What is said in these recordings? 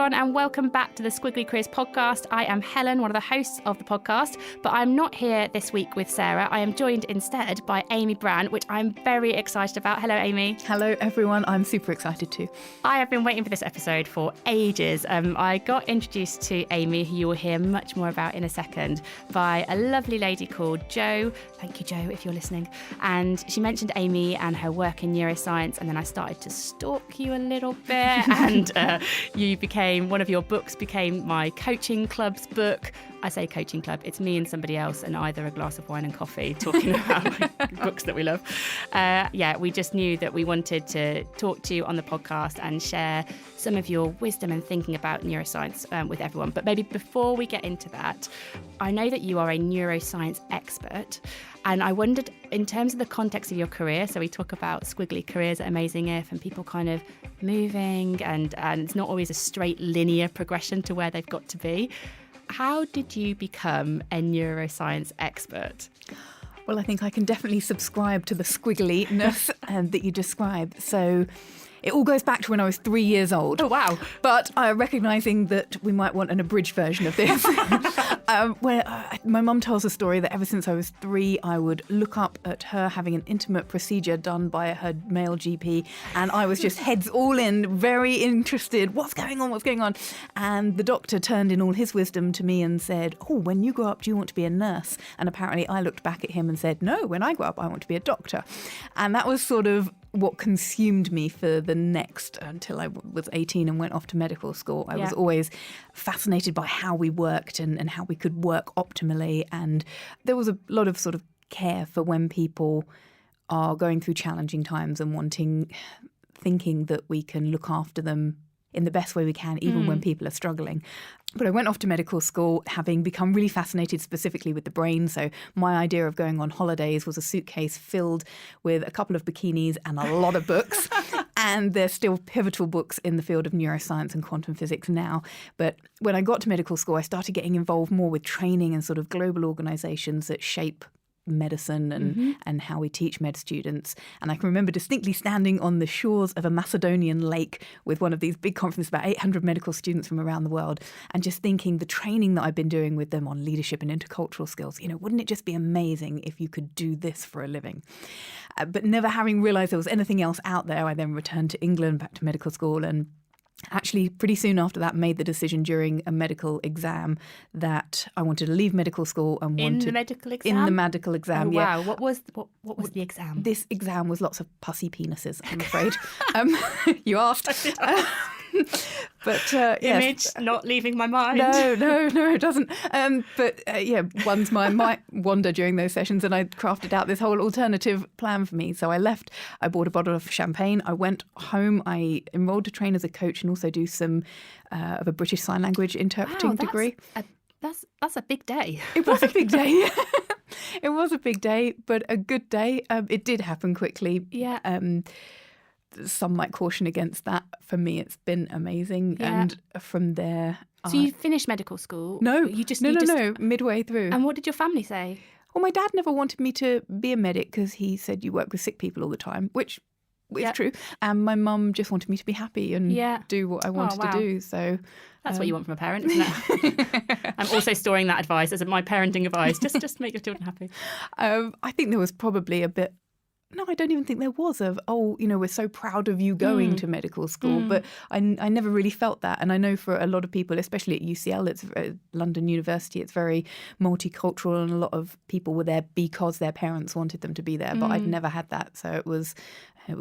everyone, and welcome back to the Squiggly Careers podcast. I am Helen, one of the hosts of the podcast, but I'm not here this week with Sarah. I am joined instead by Amy Brann, which I'm very excited about. Hello, Amy. Hello, everyone. I'm super excited too. I have been waiting for this episode for ages. I got introduced to Amy, who you will hear much more about in a second, by a lovely lady called Jo. Thank you, Jo, if you're listening. And she mentioned Amy and her work in neuroscience, and then I started to stalk you a little bit, and one of your books became my coaching club's book. I say coaching club, it's me and somebody else and either a glass of wine and coffee talking about books that we love. We just knew that we wanted to talk to you on the podcast and share some of your wisdom and thinking about neuroscience with everyone. But maybe before we get into that, I know that you are a neuroscience expert, and I wondered, in terms of the context of your career, so we talk about squiggly careers at Amazing If and people kind of moving and it's not always a straight linear progression to where they've got to be. How did you become a neuroscience expert? Well, I think I can definitely subscribe to the squiggliness that you describe. So it all goes back to when I was 3 years old. Oh, wow. But recognising that we might want an abridged version of this, my mum tells a story that ever since I was 3, I would look up at her having an intimate procedure done by her male GP, and I was just heads all in, very interested. What's going on? And the doctor turned in all his wisdom to me and said, oh, when you grow up, do you want to be a nurse? And apparently I looked back at him and said, no, when I grow up, I want to be a doctor. And that was sort of what consumed me for the next, until I was 18 and went off to medical school. I was always fascinated by how we worked and how we could work optimally. And there was a lot of sort of care for when people are going through challenging times and thinking that we can look after them in the best way we can, even when people are struggling. But I went off to medical school having become really fascinated specifically with the brain. So my idea of going on holidays was a suitcase filled with a couple of bikinis and a lot of books. And they're still pivotal books in the field of neuroscience and quantum physics now. But when I got to medical school, I started getting involved more with training and sort of global organisations that shape medicine and how we teach med students. And I can remember distinctly standing on the shores of a Macedonian lake with one of these big conferences, about 800 medical students from around the world, and just thinking the training that I've been doing with them on leadership and intercultural skills, wouldn't it just be amazing if you could do this for a living? But never having realised there was anything else out there, I then returned to England, back to medical school, and actually pretty soon after that made the decision during a medical exam that I wanted to leave medical school and In the medical exam? Oh, wow. What was the exam? This exam was lots of pussy penises, I'm afraid. You asked. But Image not leaving my mind. No, it doesn't. One's mind might wander during those sessions, and I crafted out this whole alternative plan for me. So I left, I bought a bottle of champagne, I went home, I enrolled to train as a coach and also do some of a British Sign Language interpreting degree. That's a big day. It was a big day. It was a big day, but a good day. It did happen quickly. Yeah. Some might caution against that. For me, it's been amazing. Yeah. And from there... So you finished medical school? No. No, midway through. And what did your family say? Well, my dad never wanted me to be a medic because he said you work with sick people all the time, which is true. And my mum just wanted me to be happy and do what I wanted to do. So that's what you want from a parent, isn't it? I'm also storing that advice as my parenting advice. Just make your children happy. I think there was probably a bit... No, I don't even think there was we're so proud of you going to medical school. But I never really felt that. And I know for a lot of people, especially at UCL, it's London University, it's very multicultural, and a lot of people were there because their parents wanted them to be there. But I'd never had that. So it was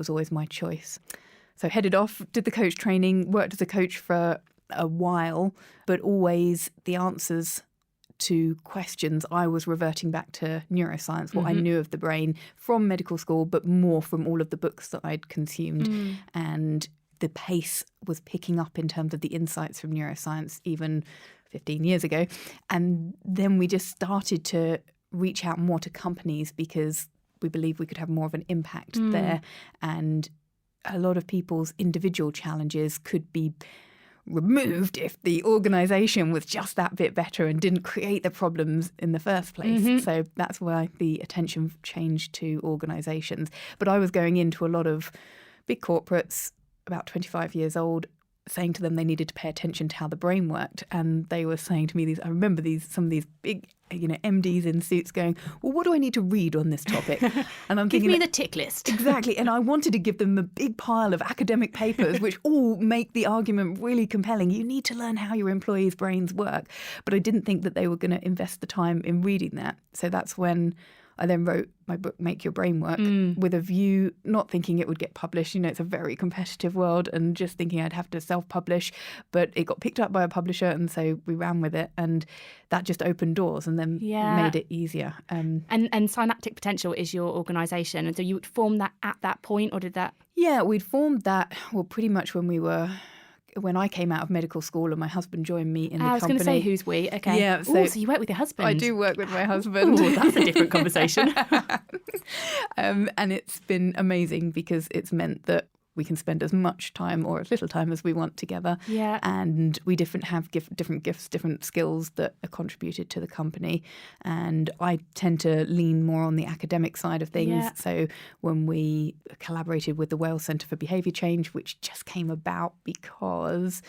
always my choice. So headed off, did the coach training, worked as a coach for a while, but always the answers to questions, I was reverting back to neuroscience, what I knew of the brain from medical school, but more from all of the books that I'd consumed. And the pace was picking up in terms of the insights from neuroscience even 15 years ago. And then we just started to reach out more to companies because we believed we could have more of an impact there. And a lot of people's individual challenges could be removed if the organisation was just that bit better and didn't create the problems in the first place. So that's why the attention changed to organisations. But I was going into a lot of big corporates, about 25 years old, saying to them they needed to pay attention to how the brain worked. And they were saying to me, I remember some of these big, MDs in suits going, well, what do I need to read on this topic? And I'm Give thinking, me the tick list. Exactly. And I wanted to give them a big pile of academic papers, which all make the argument really compelling. You need to learn how your employees' brains work. But I didn't think that they were going to invest the time in reading that. So that's when I then wrote my book, Make Your Brain Work, with a view, not thinking it would get published. It's a very competitive world, and just thinking I'd have to self-publish. But it got picked up by a publisher, and so we ran with it. And that just opened doors and then made it easier. And Synaptic Potential is your organisation. And so you would form that at that point, or did that? Yeah, we'd formed that, pretty much when I came out of medical school and my husband joined me in the company. I was going to say who's we. Okay. Yeah. So you work with your husband. I do work with my husband. Ooh, that's a different conversation. And it's been amazing because it's meant that we can spend as much time or as little time as we want together. Yeah. And we have different gifts, different skills that are contributed to the company. And I tend to lean more on the academic side of things. Yeah. So when we collaborated with the Wales Centre for Behaviour Change, which just came about because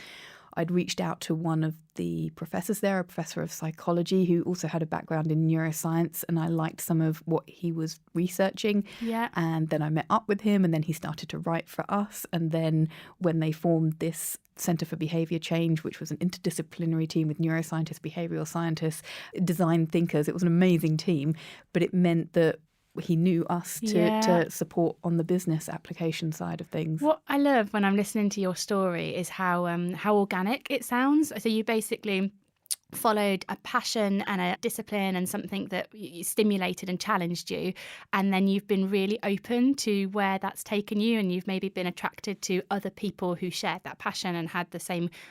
I'd reached out to one of the professors there, a professor of psychology who also had a background in neuroscience, and I liked some of what he was researching. Yeah. And then I met up with him, and then he started to write for us. And then when they formed this Centre for Behaviour Change, which was an interdisciplinary team with neuroscientists, behavioural scientists, design thinkers, it was an amazing team, but it meant that he knew us to support on the business application side of things. What I love when I'm listening to your story is how organic it sounds. So you basically followed a passion and a discipline and something that stimulated and challenged you, and then you've been really open to where that's taken you, and you've maybe been attracted to other people who shared that passion and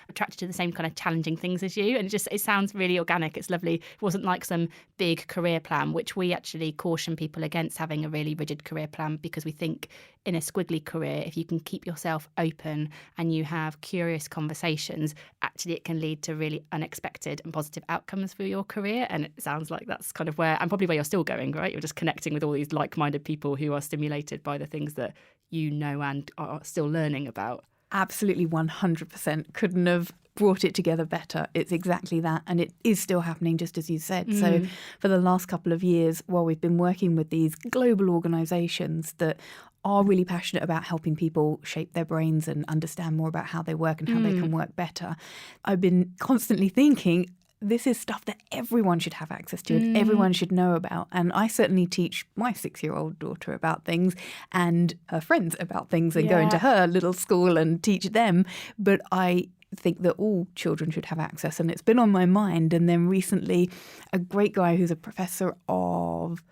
attracted to the same kind of challenging things as you. And it sounds really organic. It's lovely. It wasn't like some big career plan, which we actually caution people against having a really rigid career plan, because we think in a squiggly career, if you can keep yourself open and you have curious conversations, actually it can lead to really unexpected and positive outcomes for your career. And it sounds like that's kind of where you're still going, right? You're just connecting with all these like-minded people who are stimulated by the things that you know and are still learning about. Absolutely, 100%. Couldn't have brought it together better. It's exactly that. And it is still happening, just as you said. So for the last couple of years, while we've been working with these global organisations that are really passionate about helping people shape their brains and understand more about how they work and how they can work better, I've been constantly thinking, this is stuff that everyone should have access to and everyone should know about. And I certainly teach my 6-year-old daughter about things and her friends about things and go into her little school and teach them. But I think that all children should have access, and it's been on my mind. And then recently, a great guy who's a professor of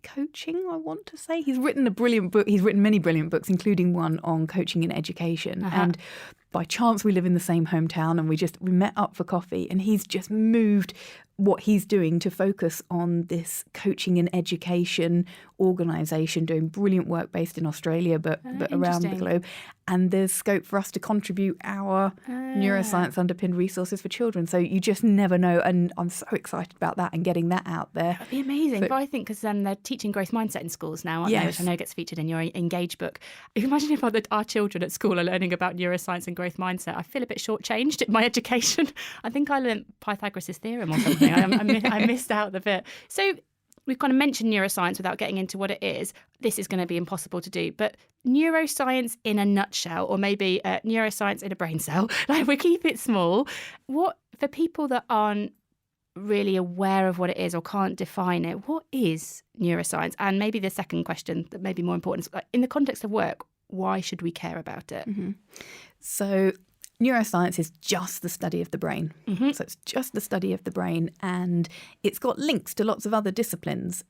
coaching, I want to say. He's written a brilliant book. He's written many brilliant books, including one on coaching in education. And by chance, we live in the same hometown, and we met up for coffee, and he's just moved what he's doing to focus on this coaching in education organisation, doing brilliant work based in Australia, but around the globe. And there's scope for us to contribute our neuroscience underpinned resources for children. So you just never know. And I'm so excited about that and getting that out there. That'd be amazing. But I think because they're teaching growth mindset in schools now, aren't they? Which I know gets featured in your Engage book. Imagine if our children at school are learning about neuroscience and growth mindset. I feel a bit shortchanged in my education. I think I learned Pythagoras' theorem or something. I missed out the bit. So we've kind of mentioned neuroscience without getting into what it is. This is going to be impossible to do. But neuroscience in a nutshell, or maybe neuroscience in a brain cell, like we keep it small. What, for people that aren't really aware of what it is or can't define it, what is neuroscience? And maybe the second question that may be more important is, in the context of work, why should we care about it? So neuroscience is just the study of the brain. So it's just the study of the brain, and it's got links to lots of other disciplines.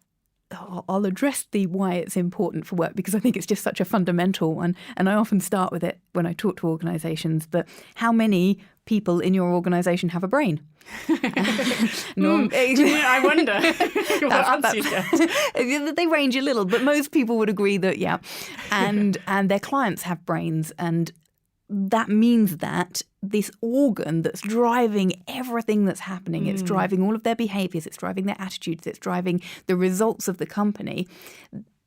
I'll address the why it's important for work, because I think it's just such a fundamental one. And I often start with it when I talk to organisations. But how many people in your organisation have a brain? I wonder what answer you get. They range a little, but most people would agree that, and their clients have brains. And that means that this organ that's driving everything that's happening, it's driving all of their behaviours, it's driving their attitudes, it's driving the results of the company,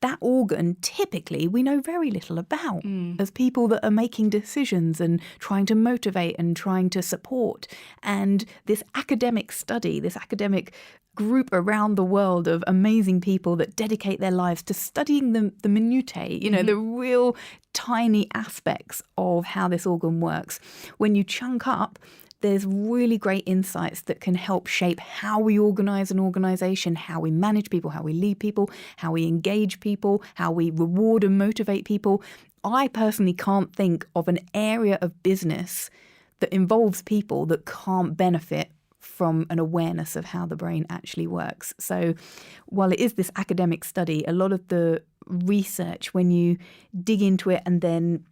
that organ, typically, we know very little about as people that are making decisions and trying to motivate and trying to support. And this academic study, this academic group around the world of amazing people that dedicate their lives to studying the minutiae, the real tiny aspects of how this organ works. When you chunk up, there's really great insights that can help shape how we organise an organisation, how we manage people, how we lead people, how we engage people, how we reward and motivate people. I personally can't think of an area of business that involves people that can't benefit from an awareness of how the brain actually works. So while it is this academic study, a lot of the research, when you dig into it, and then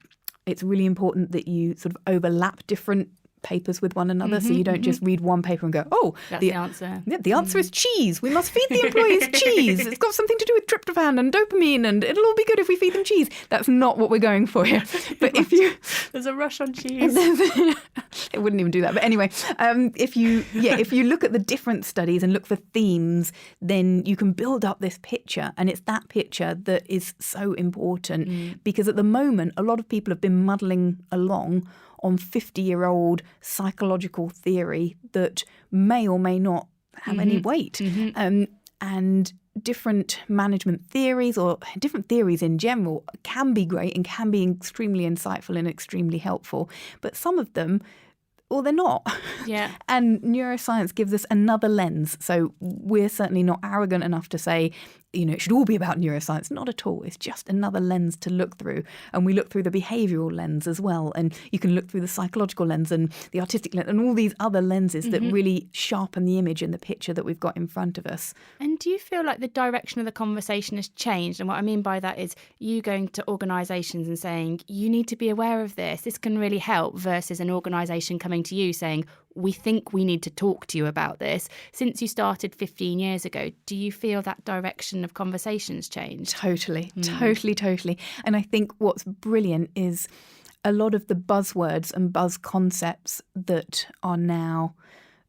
it's really important that you sort of overlap different papers with one another, so you don't just read one paper and go, that's the answer. Yeah, the answer is cheese. We must feed the employees cheese. It's got something to do with tryptophan and dopamine, and it'll all be good if we feed them cheese. That's not what we're going for here. But if you there's a rush on cheese. It wouldn't even do that. But anyway, if you look at the different studies and look for themes, then you can build up this picture, and it's that picture that is so important because at the moment a lot of people have been muddling along on 50-year-old psychological theory that may or may not have any weight. And different management theories, or different theories in general, can be great and can be extremely insightful and extremely helpful. But some of them, well, they're not. Yeah. And neuroscience gives us another lens. So we're certainly not arrogant enough to say, it should all be about neuroscience. Not at all. It's just another lens to look through. And we look through the behavioural lens as well. And you can look through the psychological lens and the artistic lens and all these other lenses that really sharpen the image and the picture that we've got in front of us. And do you feel like the direction of the conversation has changed? And what I mean by that is you going to organisations and saying, you need to be aware of this. This can really help, versus an organisation coming to you saying, we think we need to talk to you about this. Since you started 15 years ago, do you feel that direction of conversations changed? Totally. And I think what's brilliant is a lot of the buzzwords and buzz concepts that are now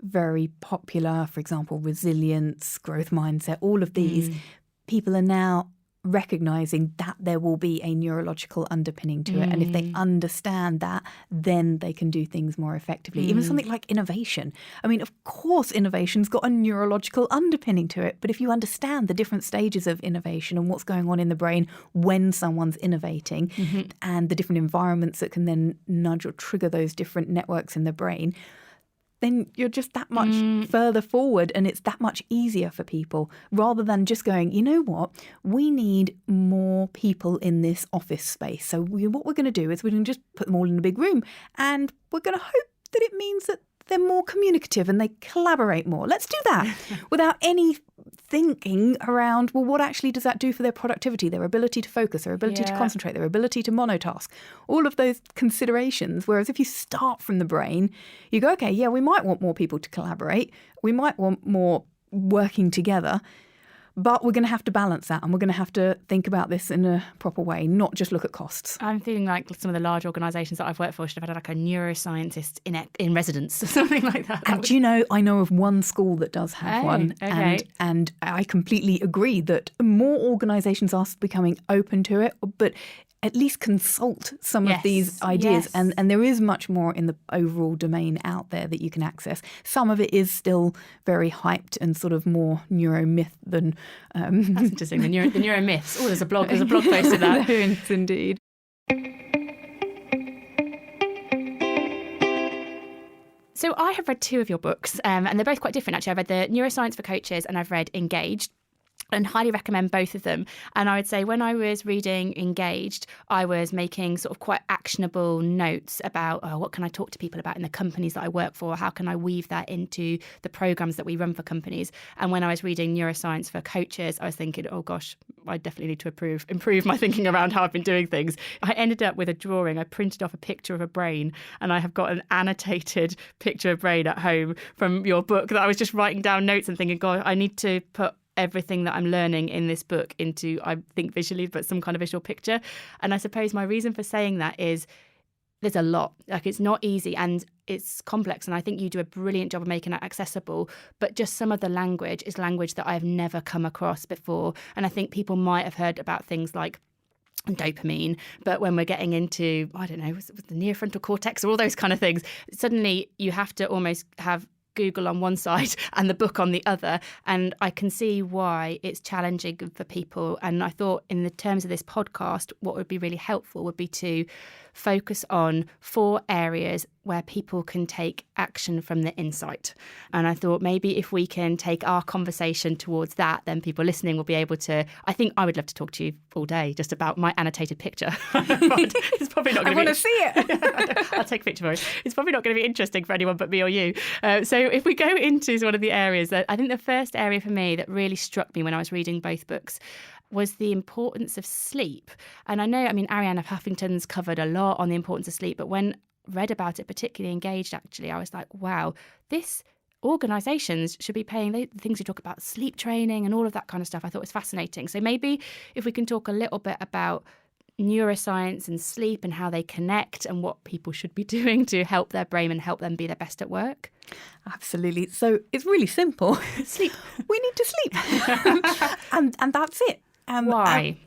very popular, for example, resilience, growth mindset, all of these, people are now recognising that there will be a neurological underpinning to it. And if they understand that, then they can do things more effectively. Even something like innovation. I mean, of course, innovation's got a neurological underpinning to it. But if you understand the different stages of innovation and what's going on in the brain when someone's innovating and the different environments that can then nudge or trigger those different networks in the brain, then you're just that much further forward, and it's that much easier for people, rather than just going, you know what, we need more people in this office space. So what we're going to do is we're going to just put them all in a big room, and we're going to hope that it means that they're more communicative and they collaborate more. Let's do that without any thinking around, well, what actually does that do for their productivity, their ability to focus, their ability to concentrate, their ability to monotask, all of those considerations. Whereas if you start from the brain, you go, okay, yeah, we might want more people to collaborate. We might want more working together. But we're going to have to balance that, and we're going to have to think about this in a proper way, not just look at costs. I'm feeling like some of the large organisations that I've worked for should have had like a neuroscientist in residence or something like that. And I know of one school that does have one. Okay. And I completely agree that more organisations are becoming open to it, but at least consult some of these ideas. Yes. And there is much more in the overall domain out there that you can access. Some of it is still very hyped and sort of more neuromyth than... That's interesting, the neuromyths. Oh, there's a blog post of that. There is indeed. So I have read two of your books, and they're both quite different, actually. I've read the Neuroscience for Coaches and I've read Engaged, and highly recommend both of them. And I would say when I was reading Engaged, I was making sort of quite actionable notes about what can I talk to people about in the companies that I work for? How can I weave that into the programs that we run for companies? And when I was reading Neuroscience for Coaches, I was thinking, oh gosh, I definitely need to improve my thinking around how I've been doing things. I ended up with a drawing. I printed off a picture of a brain, and I have got an annotated picture of brain at home from your book that I was just writing down notes and thinking, God, I need to put everything that I'm learning in this book into, I think visually, but some kind of visual picture. And I suppose my reason for saying that is there's a lot. Like, it's not easy and it's complex. And I think you do a brilliant job of making that accessible. But just some of the language is language that I've never come across before. And I think people might have heard about things like dopamine, but when we're getting into, I don't know, the neurofrontal cortex or all those kind of things, suddenly you have to almost have Google on one side and the book on the other. And I can see why it's challenging for people. And I thought in the terms of this podcast, what would be really helpful would be to focus on 4 areas where people can take action from the insight. And I thought maybe if we can take our conversation towards that, then people listening will be able to, I think I would love to talk to you all day just about my annotated picture. It's probably not going to be... I want to see it. I'll take a picture for it. It's probably not going to be interesting for anyone but me or you. So if we go into one of the areas, that I think the first area for me that really struck me when I was reading both books was the importance of sleep. And I know, Arianna Huffington's covered a lot on the importance of sleep, but when read about it, particularly engaged, actually, I was like, wow, this organisations should be paying the things you talk about, sleep training and all of that kind of stuff. I thought was fascinating. So maybe if we can talk a little bit about neuroscience and sleep and how they connect and what people should be doing to help their brain and help them be their best at work. Absolutely. So it's really simple. Sleep. We need to sleep. and that's it. Why?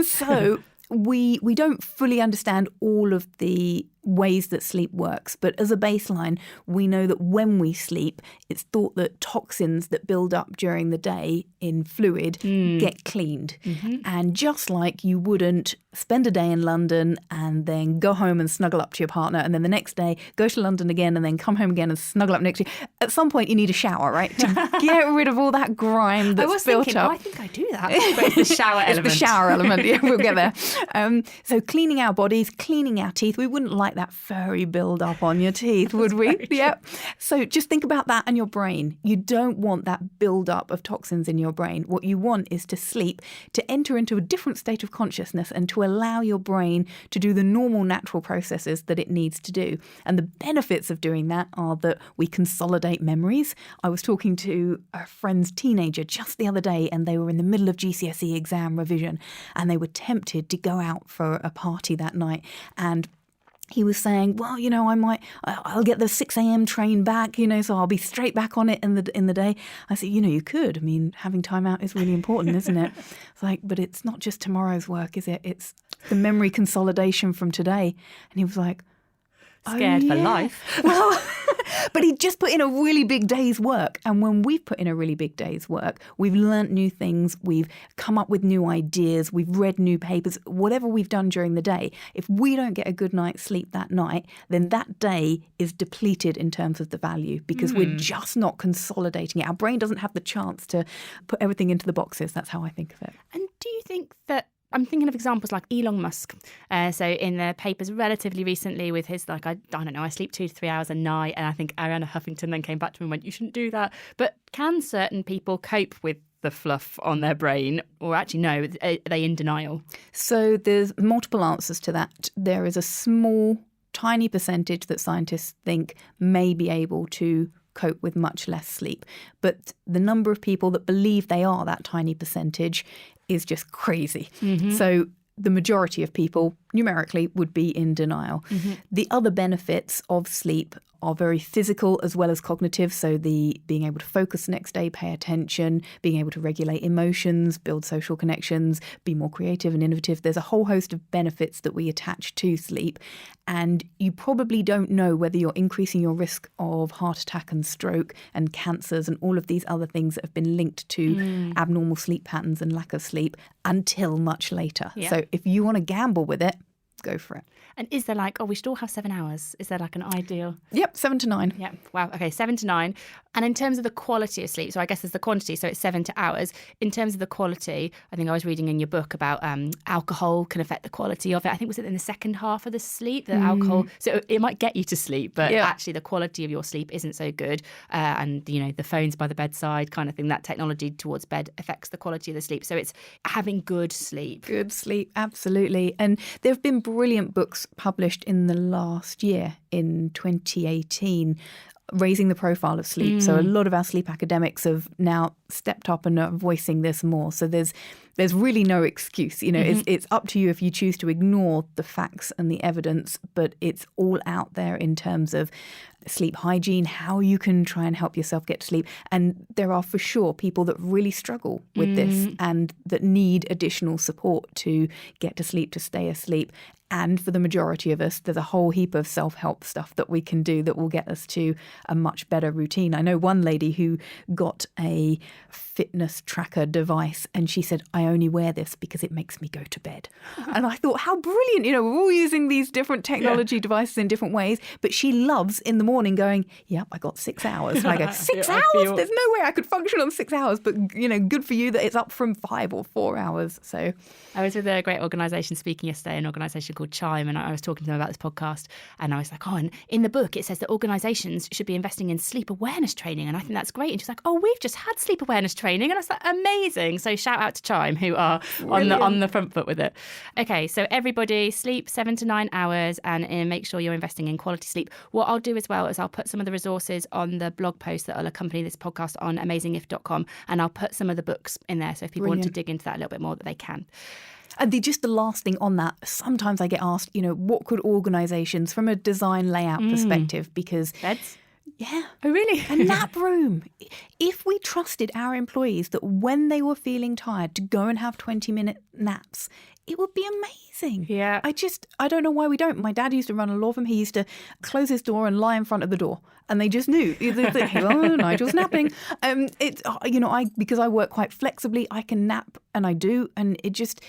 So we don't fully understand all of the ways that sleep works. But as a baseline, we know that when we sleep, it's thought that toxins that build up during the day in fluid get cleaned. Mm-hmm. And just like you wouldn't spend a day in London and then go home and snuggle up to your partner, and then the next day go to London again and then come home again and snuggle up next to you, at some point you need a shower, right? To get rid of all that grime that's built up. I think I do that. But it's the shower element. It's the shower element. Yeah, we'll get there. So cleaning our bodies, cleaning our teeth. We wouldn't like that furry build up on your teeth, would we? Yeah. So just think about that and your brain. You don't want that build up of toxins in your brain. What you want is to sleep, to enter into a different state of consciousness and to allow your brain to do the normal natural processes that it needs to do. And the benefits of doing that are that we consolidate memories. I was talking to a friend's teenager just the other day, and they were in the middle of GCSE exam revision and they were tempted to go out for a party that night. And he was saying, well, I'll get the 6 a.m. train back, so I'll be straight back on it in the day. I said, you could. Having time out is really important, isn't it? It's like, but it's not just tomorrow's work, is it? It's the memory consolidation from today. And he was like, scared for life. Well, but he just put in a really big day's work. And when we've put in a really big day's work, we've learnt new things, we've come up with new ideas, we've read new papers, whatever we've done during the day. If we don't get a good night's sleep that night, then that day is depleted in terms of the value because we're just not consolidating it. Our brain doesn't have the chance to put everything into the boxes. That's how I think of it. And do you think that, I'm thinking of examples like Elon Musk. So in the papers relatively recently with his, I don't know, I sleep 2 to 3 hours a night. And I think Arianna Huffington then came back to me and went, you shouldn't do that. But can certain people cope with the fluff on their brain? Or actually, no, are they in denial? So there's multiple answers to that. There is a small, tiny percentage that scientists think may be able to cope with much less sleep. But the number of people that believe they are that tiny percentage is just crazy. Mm-hmm. So the majority of people numerically would be in denial. Mm-hmm. The other benefits of sleep are very physical as well as cognitive. So the being able to focus the next day, pay attention, being able to regulate emotions, build social connections, be more creative and innovative. There's a whole host of benefits that we attach to sleep. And you probably don't know whether you're increasing your risk of heart attack and stroke and cancers and all of these other things that have been linked to abnormal sleep patterns and lack of sleep until much later. Yeah. So if you want to gamble with it, go for it. And is there we should all have 7 hours? Is there an ideal? Yep, 7 to 9. Yeah. Wow. Okay, 7 to 9. And in terms of the quality of sleep, so I guess there's the quantity, so it's 7 to hours. In terms of the quality, I think I was reading in your book about alcohol can affect the quality of it. I think was it in the second half of the sleep, that alcohol, so it might get you to sleep, but actually the quality of your sleep isn't so good. And, the phones by the bedside kind of thing, that technology towards bed affects the quality of the sleep. So it's having good sleep. Good sleep, absolutely. And there have been brilliant books published in the last year, in 2018, raising the profile of sleep. So a lot of our sleep academics have now stepped up and are voicing this more. So there's there's really no excuse. It's up to you if you choose to ignore the facts and the evidence, but it's all out there in terms of sleep hygiene, how you can try and help yourself get to sleep. And there are for sure people that really struggle with this and that need additional support to get to sleep, to stay asleep. And for the majority of us, there's a whole heap of self-help stuff that we can do that will get us to a much better routine. I know one lady who got a fitness tracker device and she said, I only wear this because it makes me go to bed. And I thought, how brilliant. We're all using these different technology devices in different ways, but she loves in the morning going, yep, I got 6 hours. And I go, 6 hours? There's no way I could function on 6 hours. But, good for you that it's up from 5 or 4 hours. So I was with a great organisation speaking yesterday, an organisation called Chime, and I was talking to them about this podcast, and I was like, and in the book it says that organisations should be investing in sleep awareness training, and I think that's great. And she's like, we've just had sleep awareness training, and I was like, amazing. So shout out to Chime, who are on the front foot with it. Okay, so everybody sleep 7 to 9 hours and make sure you're investing in quality sleep. What I'll do as well is I'll put some of the resources on the blog post that will accompany this podcast on amazingif.com, and I'll put some of the books in there, so if people want to dig into that a little bit more, that they can. And just the last thing on that, sometimes I get asked, what could organisations from a design layout perspective, because beds? Yeah. Oh, really? A nap room. If we trusted our employees that when they were feeling tired to go and have 20-minute naps, it would be amazing. Yeah. I don't know why we don't. My dad used to run a law firm. He used to close his door and lie in front of the door. And they just knew, Nigel's napping. Because I work quite flexibly, I can nap, and I do. And it just,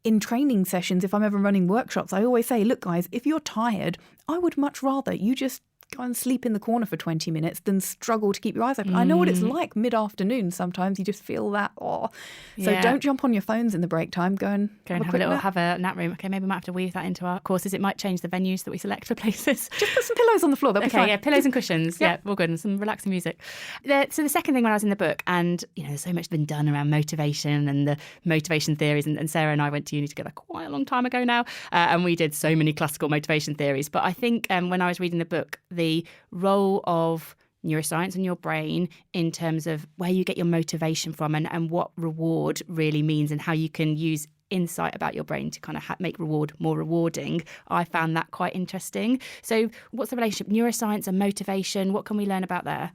in training sessions, if I'm ever running workshops, I always say, look, guys, if you're tired, I would much rather you just go and sleep in the corner for 20 minutes than struggle to keep your eyes open. I know what it's like mid-afternoon. Sometimes you just feel that, So don't jump on your phones in the break time. Go and have a nap room. Okay, maybe we might have to weave that into our courses. It might change the venues that we select for places. Just put some pillows on the floor. That'll be fine. Yeah, pillows and cushions. Yeah, all good. And some relaxing music. So the second thing when I was in the book, and there's so much been done around motivation and the motivation theories, and Sarah and I went to uni together quite a long time ago now, and we did so many classical motivation theories. But I think when I was reading the book, the role of neuroscience and your brain in terms of where you get your motivation from and what reward really means and how you can use insight about your brain to kind of make reward more rewarding. I found that quite interesting. So what's the relationship, neuroscience and motivation? What can we learn about there?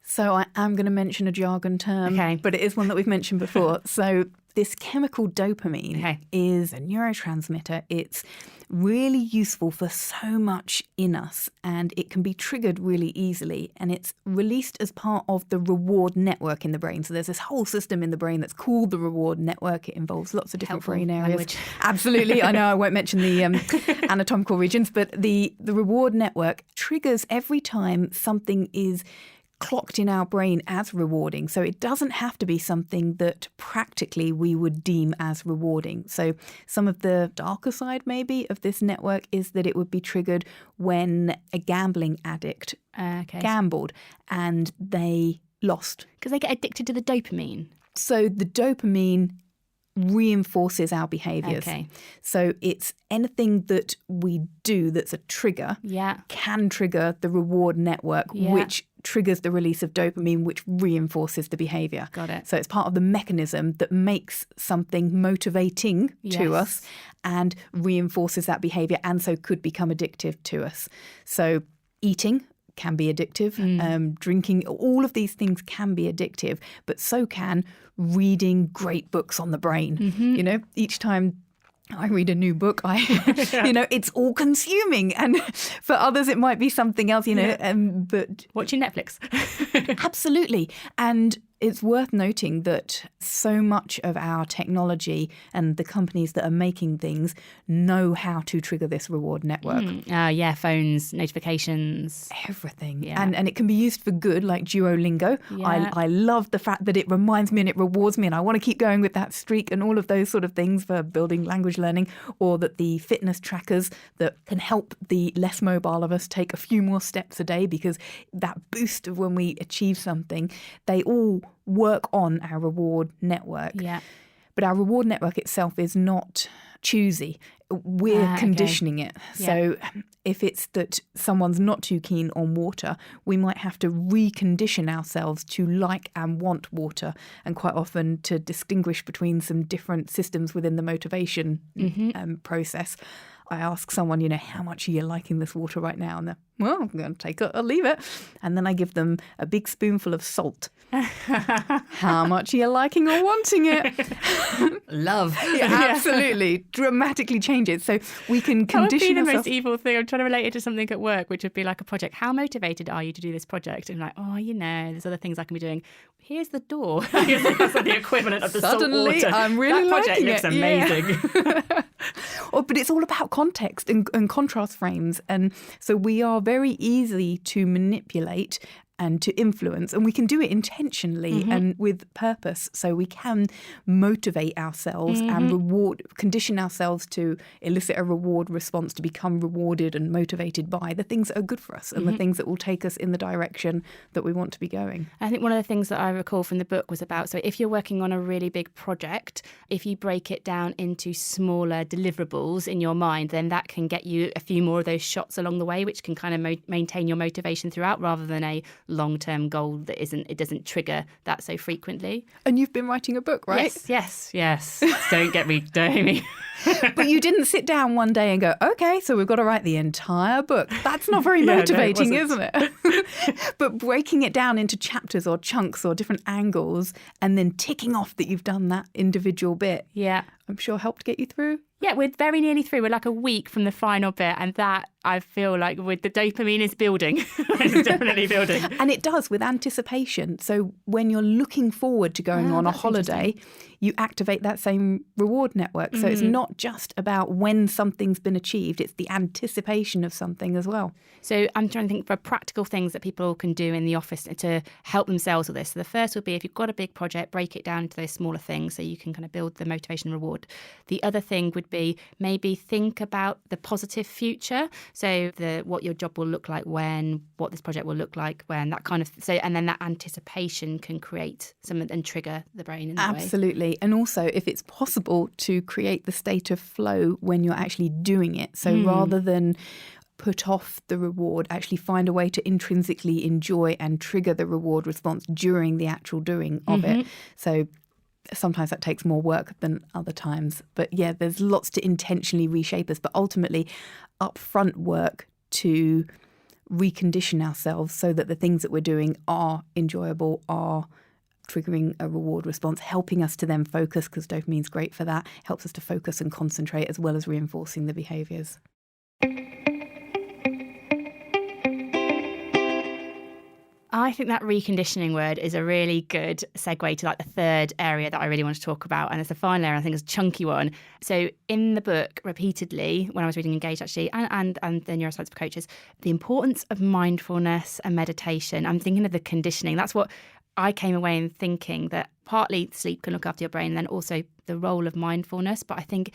So I am going to mention a jargon term, but it is one that we've mentioned before. So this chemical dopamine is a neurotransmitter. It's really useful for so much in us, and it can be triggered really easily, and it's released as part of the reward network in the brain. So there's this whole system in the brain that's called the reward network. It involves lots of different brain areas. Language. Absolutely. I know I won't mention the anatomical regions, but the reward network triggers every time something is clocked in our brain as rewarding. So it doesn't have to be something that practically we would deem as rewarding. So some of the darker side maybe of this network is that it would be triggered when a gambling addict gambled and they lost. Because they get addicted to the dopamine. So the dopamine reinforces our behaviours. So it's anything that we do that's a trigger can trigger the reward network, which triggers the release of dopamine, which reinforces the behaviour. Got it. So it's part of the mechanism that makes something motivating to us and reinforces that behaviour, and so could become addictive to us. So eating can be addictive, drinking, all of these things can be addictive, but so can reading great books on the brain. Each time I read a new book, it's all consuming. And for others, it might be something else, but watching Netflix. Absolutely. And it's worth noting that so much of our technology and the companies that are making things know how to trigger this reward network. Phones, notifications. Everything. Yeah. And it can be used for good, like Duolingo. Yeah. I love the fact that it reminds me and it rewards me, and I want to keep going with that streak and all of those sort of things for building language learning, or that the fitness trackers that can help the less mobile of us take a few more steps a day, because that boost of when we achieve something, they all work on our reward network. Yeah. But our reward network itself is not choosy. We're conditioning it. Yeah. So if it's that someone's not too keen on water, we might have to recondition ourselves to like and want water, and quite often to distinguish between some different systems within the motivation process. I ask someone, how much are you liking this water right now? And they're, well, I'm going to take it or leave it. And then I give them a big spoonful of salt. How much are you liking or wanting it? Love. Yeah, absolutely. Dramatically change it. So we can condition That would be the ourselves. most evil thing. I'm trying to relate it to something at work, which would be like a project. How motivated are you to do this project? And like, there's other things I can be doing. Here's the door. That's like the equivalent of the Suddenly, salt water. I'm really that project liking looks it. amazing. Yeah. But it's all about context and contrast frames. And so we are very easy to manipulate and to influence, and we can do it intentionally and with purpose. So we can motivate ourselves and condition ourselves to elicit a reward response, to become rewarded and motivated by the things that are good for us and the things that will take us in the direction that we want to be going. I think one of the things that I recall from the book was about, so if you're working on a really big project, if you break it down into smaller deliverables in your mind, then that can get you a few more of those shots along the way, which can kind of maintain your motivation throughout, rather than a long-term goal that it doesn't trigger that so frequently. And you've been writing a book, right? Yes. Don't get me. But you didn't sit down one day and go, okay, so we've got to write the entire book. That's not very motivating, isn't it? But breaking it down into chapters or chunks or different angles and then ticking off that you've done that individual bit, I'm sure helped get you through. Yeah, we're very nearly through. We're like a week from the final bit, and that, I feel like, with the dopamine is building. It's definitely building. And it does with anticipation. So when you're looking forward to going on a holiday, you activate that same reward network. So it's not just about when something's been achieved, it's the anticipation of something as well. So I'm trying to think for practical things that people can do in the office to help themselves with this. So the first would be, if you've got a big project, break it down into those smaller things so you can kind of build the motivation reward. The other thing would be maybe think about the positive future. So what your job will look like when, what this project will look like when, that kind of, so, and then that anticipation can create some and trigger the brain in that way. Absolutely. And also, if it's possible, to create the state of flow when you're actually doing it. So rather than put off the reward, actually find a way to intrinsically enjoy and trigger the reward response during the actual doing of it. So sometimes that takes more work than other times. But yeah, there's lots to intentionally reshape us, but ultimately upfront work to recondition ourselves so that the things that we're doing are enjoyable, are triggering a reward response, helping us to then focus, because dopamine's great for that, helps us to focus and concentrate as well as reinforcing the behaviours. I think that reconditioning word is a really good segue to like the third area that I really want to talk about. And it's the final area, I think, is a chunky one. So in the book, repeatedly, when I was reading Engage actually, and the Neuroscience for Coaches, the importance of mindfulness and meditation. I'm thinking of the conditioning. That's what I came away in thinking, that partly sleep can look after your brain and then also the role of mindfulness. But I think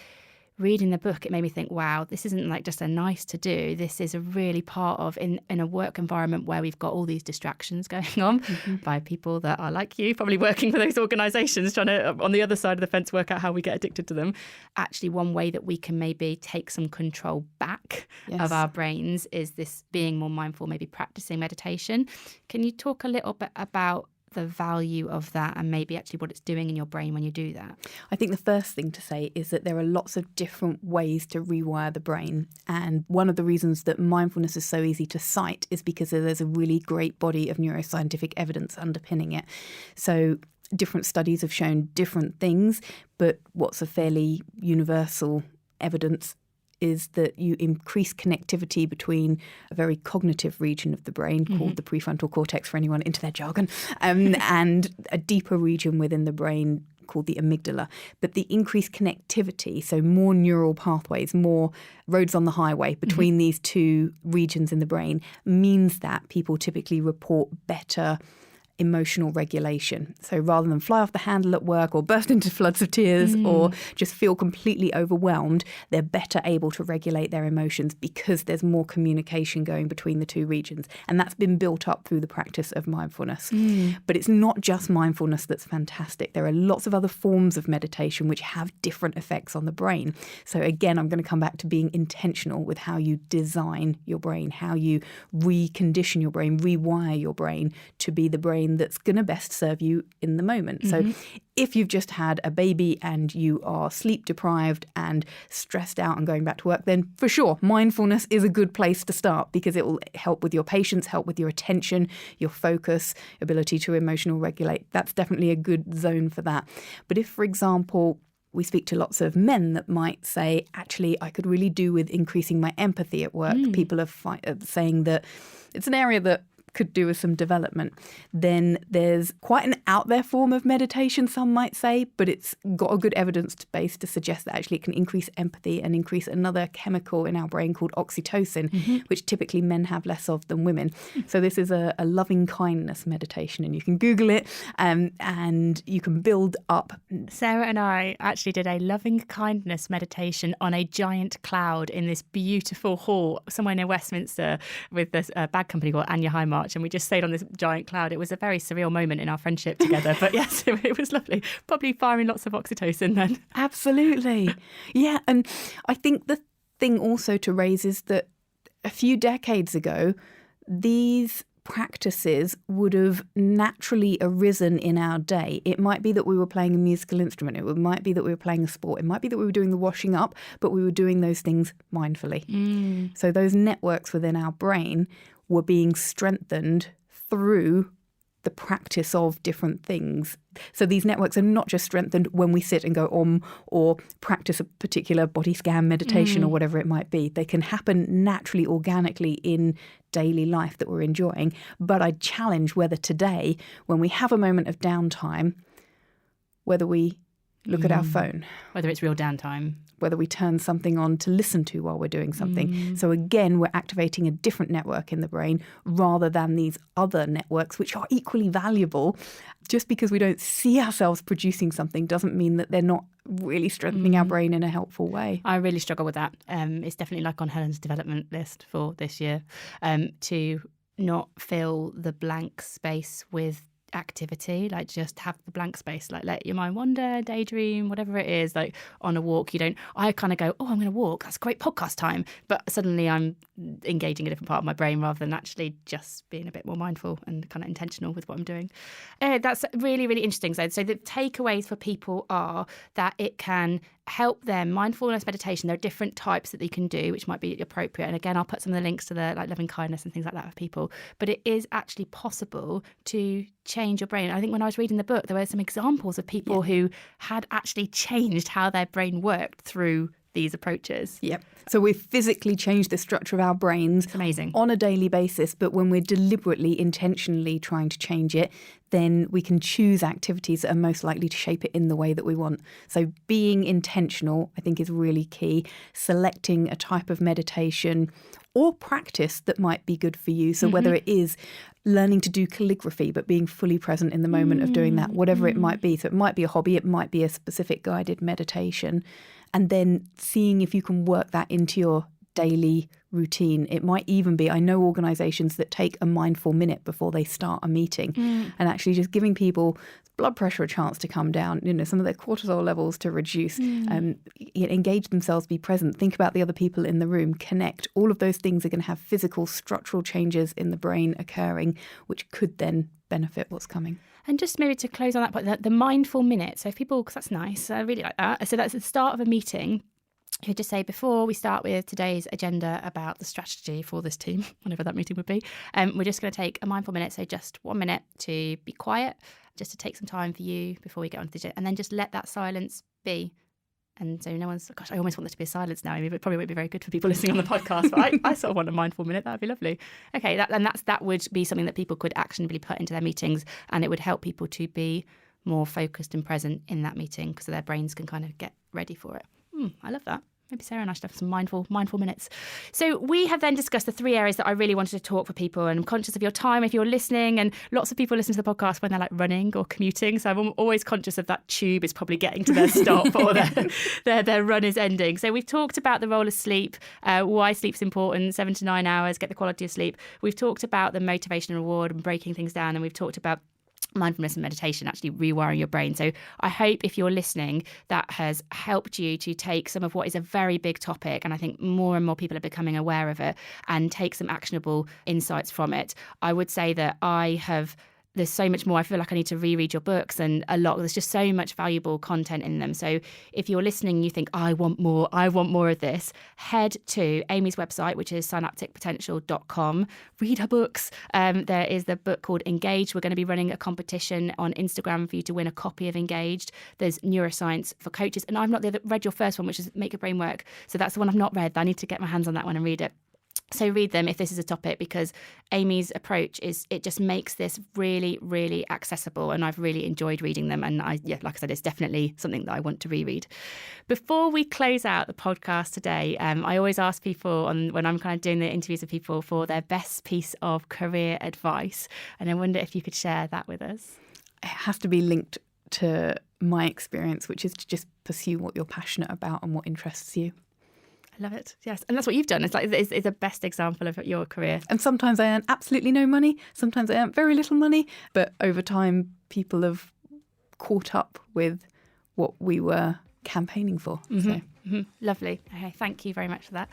reading the book, it made me think, wow, this isn't like just a nice to do. This is a really part of in a work environment where we've got all these distractions going on by people that are like you, probably working for those organisations, trying to, on the other side of the fence, work out how we get addicted to them. Actually, one way that we can maybe take some control back of our brains is this being more mindful, maybe practicing meditation. Can you talk a little bit about the value of that and maybe actually what it's doing in your brain when you do that? I think the first thing to say is that there are lots of different ways to rewire the brain. And one of the reasons that mindfulness is so easy to cite is because there's a really great body of neuroscientific evidence underpinning it. So different studies have shown different things, but what's a fairly universal evidence is that you increase connectivity between a very cognitive region of the brain called the prefrontal cortex, for anyone into their jargon, and a deeper region within the brain called the amygdala. But the increased connectivity, so more neural pathways, more roads on the highway between these two regions in the brain, means that people typically report better emotional regulation. So rather than fly off the handle at work or burst into floods of tears or just feel completely overwhelmed, they're better able to regulate their emotions because there's more communication going between the two regions. And that's been built up through the practice of mindfulness. But it's not just mindfulness that's fantastic. There are lots of other forms of meditation which have different effects on the brain. So again, I'm going to come back to being intentional with how you design your brain, how you recondition your brain, rewire your brain to be the brain that's going to best serve you in the moment. So if you've just had a baby and you are sleep deprived and stressed out and going back to work, then for sure, mindfulness is a good place to start because it will help with your patience, help with your attention, your focus, ability to emotional regulate. That's definitely a good zone for that. But if, for example, we speak to lots of men that might say, actually, I could really do with increasing my empathy at work. People are saying that it's an area that could do with some development. Then there's quite an out there form of meditation, some might say, but it's got a good evidence base to suggest that actually it can increase empathy and increase another chemical in our brain called oxytocin, which typically men have less of than women. So this is a loving kindness meditation, and you can Google it and you can build up. Sarah and I actually did a loving kindness meditation on a giant cloud in this beautiful hall somewhere near Westminster with this bag company called Anya Highmark. And we just stayed on this giant cloud. It was a very surreal moment in our friendship together. But yes, it was lovely. Probably firing lots of oxytocin then. Absolutely. Yeah. And I think the thing also to raise is that a few decades ago, these practices would have naturally arisen in our day. It might be that we were playing a musical instrument. It might be that we were playing a sport. It might be that we were doing the washing up, but we were doing those things mindfully. So those networks within our brain were being strengthened through the practice of different things. So these networks are not just strengthened when we sit and go or practice a particular body scan meditation or whatever it might be. They can happen naturally, organically in daily life that we're enjoying. But I challenge whether today, when we have a moment of downtime, whether we look at our phone. Whether it's real downtime. Whether we turn something on to listen to while we're doing something. So again, we're activating a different network in the brain rather than these other networks, which are equally valuable. Just because we don't see ourselves producing something doesn't mean that they're not really strengthening our brain in a helpful way. I really struggle with that. It's definitely like on Helen's development list for this year, to not fill the blank space with activity, like just have the blank space, like let your mind wander, daydream, whatever it is. Like on a walk, I kind of go, oh, I'm going to walk, that's great podcast time, but suddenly I'm engaging a different part of my brain rather than actually just being a bit more mindful and kind of intentional with what I'm doing. That's really, really interesting. So the takeaways for people are that it can help them. Mindfulness meditation, there are different types that they can do, which might be appropriate. And again, I'll put some of the links to the like loving kindness and things like that for people. But it is actually possible to change your brain. I think when I was reading the book, there were some examples of people who had actually changed how their brain worked through these approaches. Yep. So we've physically changed the structure of our brains. It's amazing. On a daily basis, but when we're deliberately, intentionally trying to change it, then we can choose activities that are most likely to shape it in the way that we want. So being intentional, I think, is really key. Selecting a type of meditation or practice that might be good for you. So whether it is learning to do calligraphy, but being fully present in the moment of doing that, whatever it might be. So it might be a hobby, it might be a specific guided meditation. And then seeing if you can work that into your daily routine. It might even be, I know organisations that take a mindful minute before they start a meeting and actually just giving people blood pressure a chance to come down, some of their cortisol levels to reduce, engage themselves, be present, think about the other people in the room, connect. All of those things are going to have physical, structural changes in the brain occurring, which could then benefit what's coming. And just maybe to close on that point, the mindful minute. So if people, because that's nice, I really like that. So that's the start of a meeting. You could just say, before we start with today's agenda about the strategy for this team, whenever that meeting would be, we're just going to take a mindful minute, so just 1 minute to be quiet, just to take some time for you before we get on to the agenda, and then just let that silence be. And so no one's, gosh, I almost want there to be a silence now, Amy, but it probably won't be very good for people listening on the podcast, but I sort of want a mindful minute. That would be lovely. Okay, that would be something that people could actionably put into their meetings, and it would help people to be more focused and present in that meeting, because their brains can kind of get ready for it. I love that. maybe Sarah and I should have some mindful minutes. So we have then discussed the 3 areas that I really wanted to talk for people, and I'm conscious of your time if you're listening, and lots of people listen to the podcast when they're like running or commuting, so I'm always conscious of that tube is probably getting to their stop or their run is ending. So we've talked about the role of sleep, why sleep's important, 7 to 9 hours, get the quality of sleep. We've talked about the motivation and reward and breaking things down, and we've talked about mindfulness and meditation, actually rewiring your brain. So I hope if you're listening, that has helped you to take some of what is a very big topic, and I think more and more people are becoming aware of it, and take some actionable insights from it. I would say that there's so much more. I feel like I need to reread your books, and there's just so much valuable content in them. So if you're listening and you think, I want more of this, head to Amy's website, which is synapticpotential.com. Read her books. There is the book called Engaged. We're going to be running a competition on Instagram for you to win a copy of Engaged. There's Neuroscience for coaches. And I've not read your first one, which is Make Your Brain Work. So that's the one I've not read. I need to get my hands on that one and read it. So read them if this is a topic, because Amy's approach it just makes this really, really accessible, and I've really enjoyed reading them. And like I said, it's definitely something that I want to reread. Before we close out the podcast today, I always ask people when I'm kind of doing the interviews with people for their best piece of career advice, and I wonder if you could share that with us. It has to be linked to my experience, which is to just pursue what you're passionate about and what interests you. I love it. Yes. And that's what you've done. It's the best example of your career. And sometimes I earn absolutely no money. Sometimes I earn very little money. But over time, people have caught up with what we were campaigning for. Mm-hmm. So. Mm-hmm. Lovely. Okay, thank you very much for that.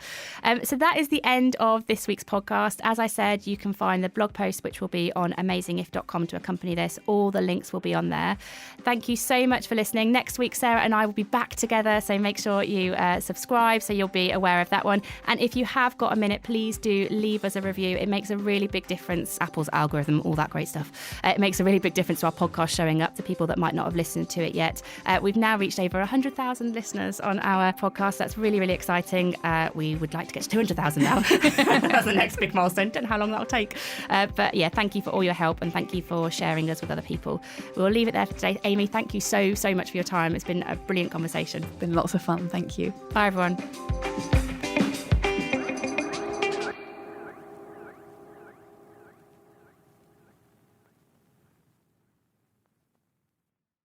So that is the end of this week's podcast. As I said, you can find the blog post, which will be on amazingif.com to accompany this. All the links will be on there. Thank you so much for listening. Next week, Sarah and I will be back together, so make sure you subscribe so you'll be aware of that one. And if you have got a minute, please do leave us a review. It makes a really big difference. Apple's algorithm, all that great stuff. It makes a really big difference to our podcast showing up to people that might not have listened to it yet. We've now reached over 100,000 listeners on our podcast. That's really, really exciting. We would like to get to 200,000 now. That's the next big milestone. Don't know how long that'll take. But yeah, thank you for all your help, and thank you for sharing us with other people. We'll leave it there for today. Amy, thank you so much for your time. It's been a brilliant conversation. It's been lots of fun. Thank you. Bye, everyone.